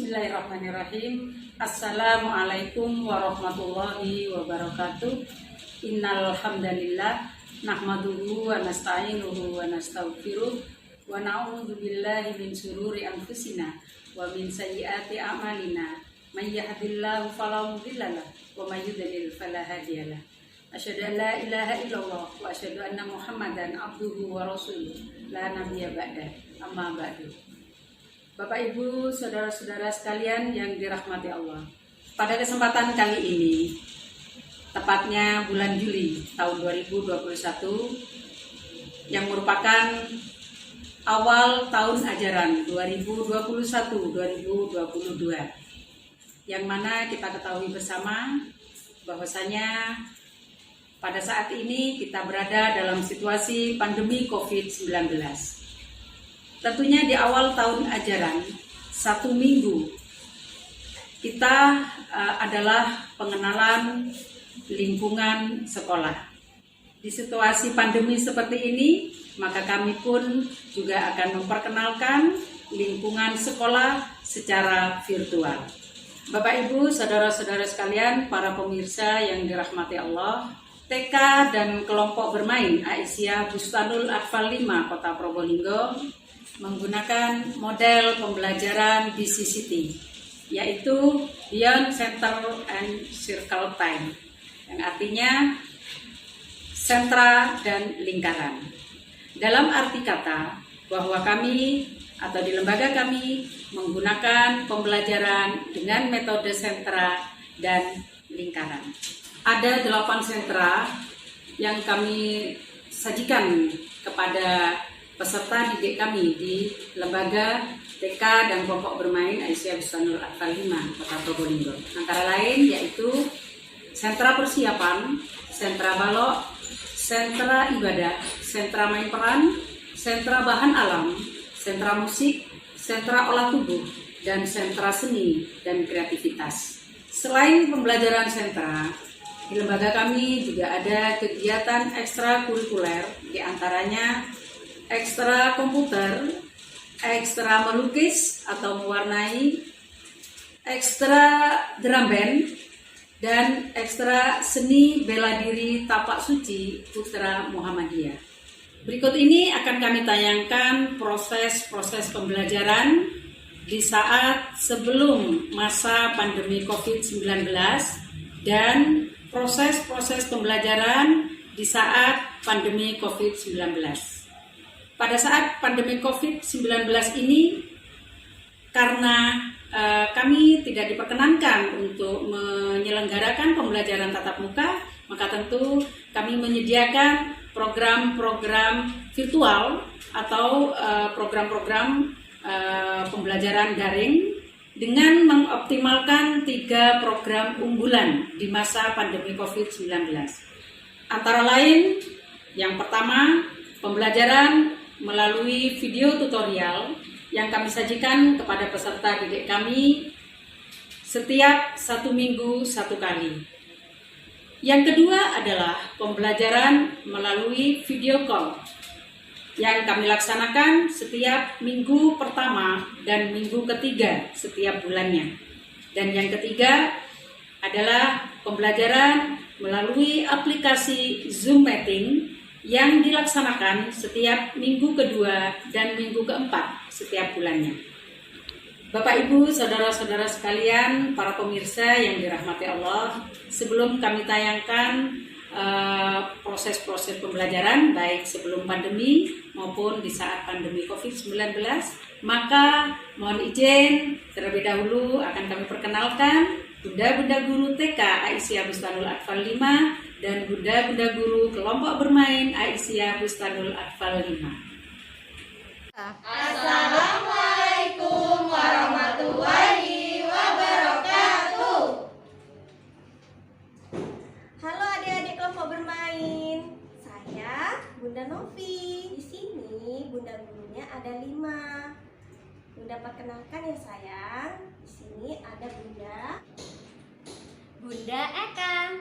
Bismillahirrahmanirrahim. Assalamualaikum warahmatullahi wabarakatuh. Innal hamdalillah nahmaduhu wa nasta'inuhu wa nastaghfiruh wa na'udzu billahi min shururi anfusina wa min sayyiati a'malina. May yahdihillahu fala mudilla lahu wa may yudlil fala hadiyalah. Asyhadu an la ilaha illallah wa asyhadu anna Muhammadan abduhu wa rasuluh la nabiyya ba'da. Amma ba'du. Bapak Ibu, saudara-saudara sekalian yang dirahmati Allah. Pada kesempatan kali ini, tepatnya bulan Juli tahun 2021, yang merupakan awal tahun ajaran 2021-2022, yang mana kita ketahui bersama bahwasanya pada saat ini kita berada dalam situasi pandemi COVID-19. Tentunya di awal tahun ajaran, 1 minggu, kita adalah pengenalan lingkungan sekolah. Di situasi pandemi seperti ini, maka kami pun juga akan memperkenalkan lingkungan sekolah secara virtual. Bapak Ibu, saudara-saudara sekalian, para pemirsa yang dirahmati Allah, TK dan kelompok bermain Aisyah Bustanul Atfal 5 Kota Probolinggo menggunakan model pembelajaran BCCT, yaitu Beyond Center and Circle Time, yang artinya sentra dan lingkaran. Dalam arti kata bahwa kami atau di lembaga kami menggunakan pembelajaran dengan metode sentra dan lingkaran. Ada 8 sentra yang kami sajikan kepada peserta didik kami di lembaga TK dan kelompok bermain Aisyah Bustanul Atfal 5 Kota Probolinggo. Antara lain yaitu sentra persiapan, sentra balok, sentra ibadah, sentra main peran, sentra bahan alam, sentra musik, sentra olah tubuh, dan sentra seni dan kreativitas. Selain pembelajaran sentra, di lembaga kami juga ada kegiatan ekstrakurikuler, diantaranya ekstra komputer, ekstra melukis atau mewarnai, ekstra drum band, dan ekstra seni bela diri tapak suci Putra Muhammadiyah. Berikut ini akan kami tayangkan proses-proses pembelajaran di saat sebelum masa pandemi COVID-19 dan proses-proses pembelajaran di saat pandemi COVID-19. Pada saat pandemi COVID-19 ini, karena kami tidak diperkenankan untuk menyelenggarakan pembelajaran tatap muka, maka tentu kami menyediakan program-program virtual atau program-program pembelajaran daring dengan mengoptimalkan 3 program unggulan di masa pandemi COVID-19. Antara lain, yang pertama, pembelajaran melalui video tutorial yang kami sajikan kepada peserta didik kami setiap 1 minggu 1 kali. Yang kedua adalah pembelajaran melalui video call yang kami laksanakan setiap minggu pertama dan minggu ketiga setiap bulannya. Dan yang ketiga adalah pembelajaran melalui aplikasi Zoom Meeting yang dilaksanakan setiap minggu kedua dan minggu keempat setiap bulannya. Bapak Ibu, saudara-saudara sekalian, para pemirsa yang dirahmati Allah, sebelum kami tayangkan proses-proses pembelajaran baik sebelum pandemi maupun di saat pandemi COVID-19, maka mohon izin terlebih dahulu akan kami perkenalkan Bunda-Bunda Guru TK Aisyah Bustanul Atfal 5 dan Bunda-Bunda Guru kelompok bermain Aisyah Bustanul Atfal 5. Assalamualaikum warahmatullahi wabarakatuh. Halo adik-adik kelompok bermain. Saya Bunda Novi. Di sini Bunda gurunya ada 5. Bunda perkenalkan ya sayang. Di sini ada Bunda Eka,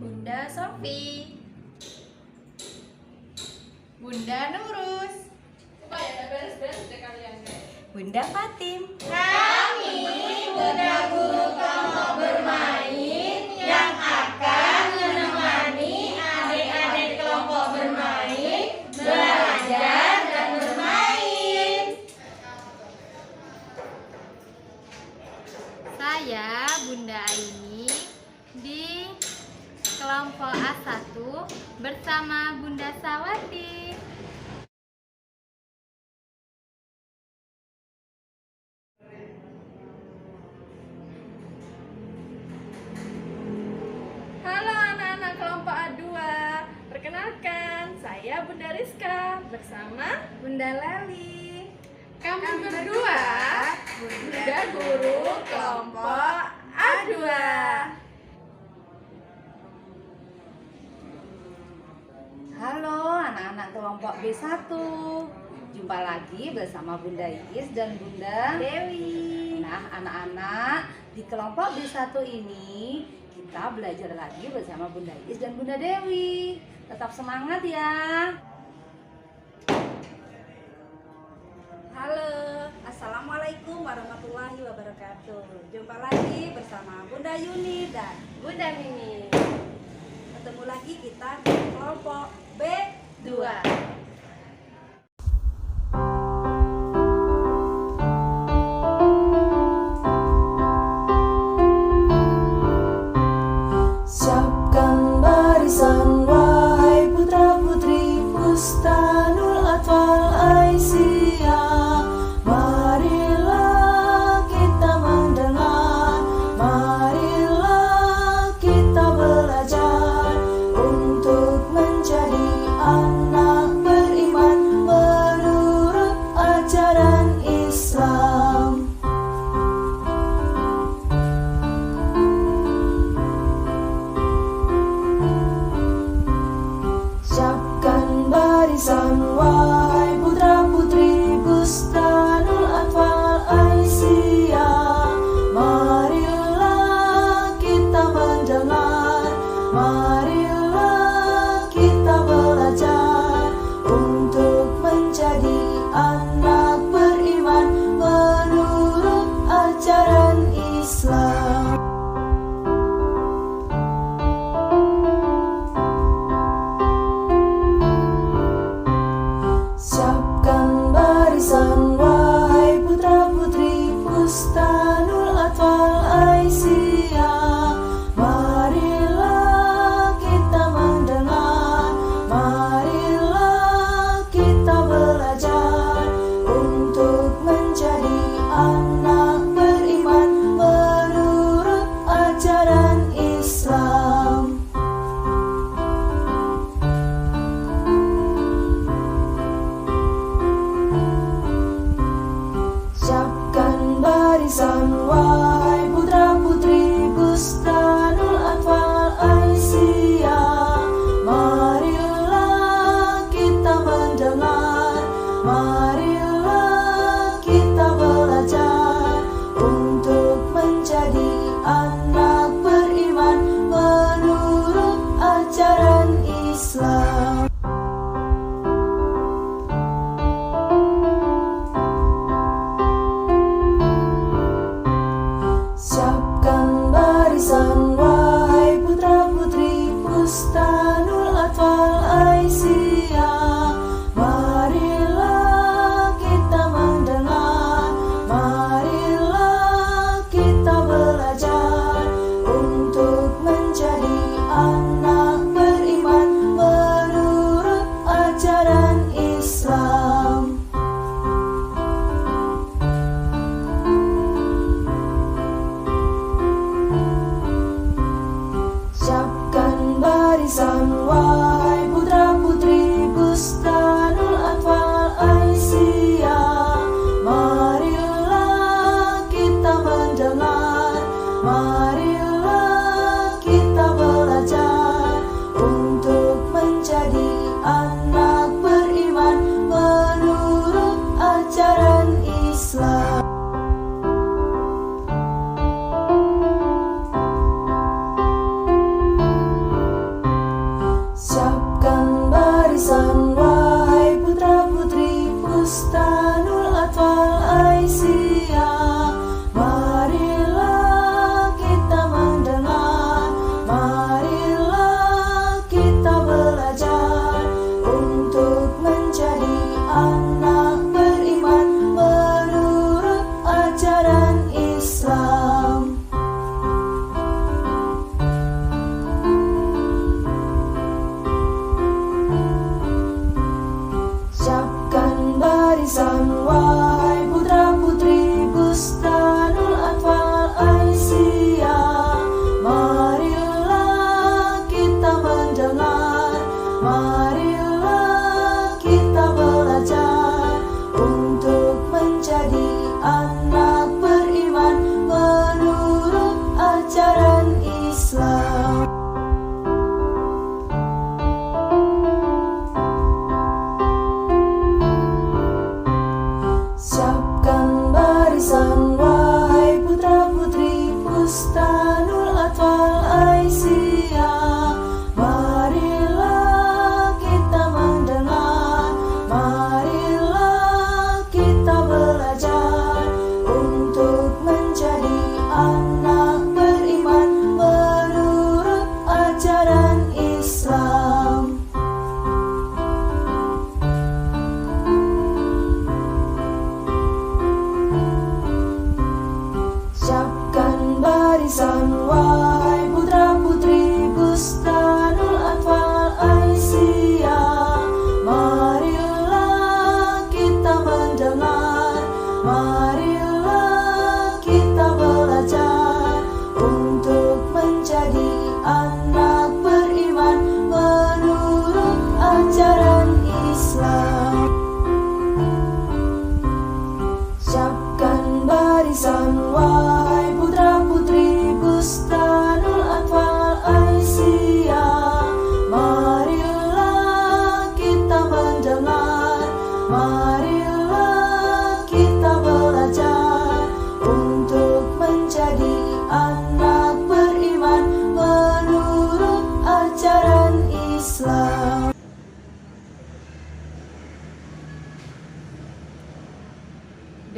Bunda Sofi, Bunda Nurus, Pak ya, beres-beres deh kalian guys. Bunda Fatim. Kami Bunda Guru Kelompok Bermain yang akan menemani adik-adik kelompok bermain belajar dan bermain. Saya Bunda Aini di kelompok A1 bersama Bunda Sawati. Halo anak-anak kelompok A2. Perkenalkan, saya Bunda Rizka bersama Bunda Leli. Kami berdua Bunda Guru kelompok A2. Halo anak-anak kelompok B1. Jumpa lagi bersama Bunda Iis dan Bunda Dewi. Nah, anak-anak di kelompok B1 ini kita belajar lagi bersama Bunda Iis dan Bunda Dewi. Tetap semangat ya. Halo, Assalamualaikum warahmatullahi wabarakatuh. Jumpa lagi bersama Bunda Yuni dan Bunda Mimi. Ketemu lagi kita di kelompok B2. Siapkan barisan wahai putra-putri Bustanul Atfal Aisyah. Marilah kita mendengar, marilah kita belajar untuk menjadi anak beriman menurut ajaran Islam. Siapkan barisan wahai putra-putri Bustanul Atfal Aisyah. Marilah kita mendengar, marilah kita belajar untuk menjadi anak beriman menurut ajaran Islam. Siapkan barisan wahai putra-putri Bustanul Atfal Aisyah. Marilah kita mendengar, marilah kita belajar untuk menjadi anak beriman menurut ajaran Islam. Siapkan barisan wahai putra-putri Bustanul Atfal Aisyah. Marilah kita mendengar, marilah kita belajar untuk menjadi anak beriman menurut ajaran Islam.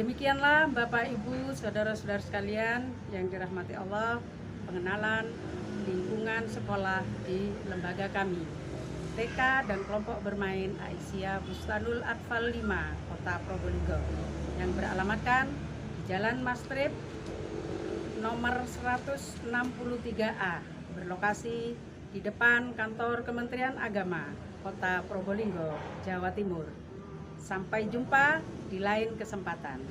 Demikianlah Bapak Ibu, saudara-saudara sekalian yang dirahmati Allah, pengenalan lingkungan sekolah di lembaga kami, TK dan kelompok bermain Aisyah Bustanul Atfal 5, Kota Probolinggo, yang beralamatkan di Jalan Mastrip nomor 163A, berlokasi di depan kantor Kementerian Agama, Kota Probolinggo, Jawa Timur. Sampai jumpa di lain kesempatan.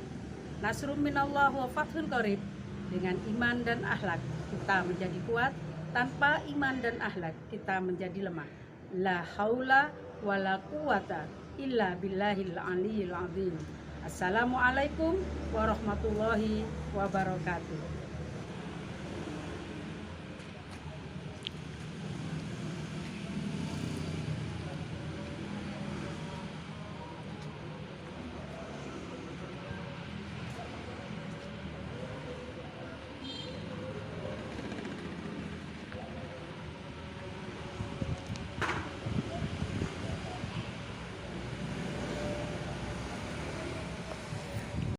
Nasrum minallah wa fathun qarib. Dengan iman dan akhlak kita menjadi kuat, tanpa iman dan akhlak kita menjadi lemah. La haula wala quwata illa billahil aliyil azim. Assalamualaikum warahmatullahi wabarakatuh.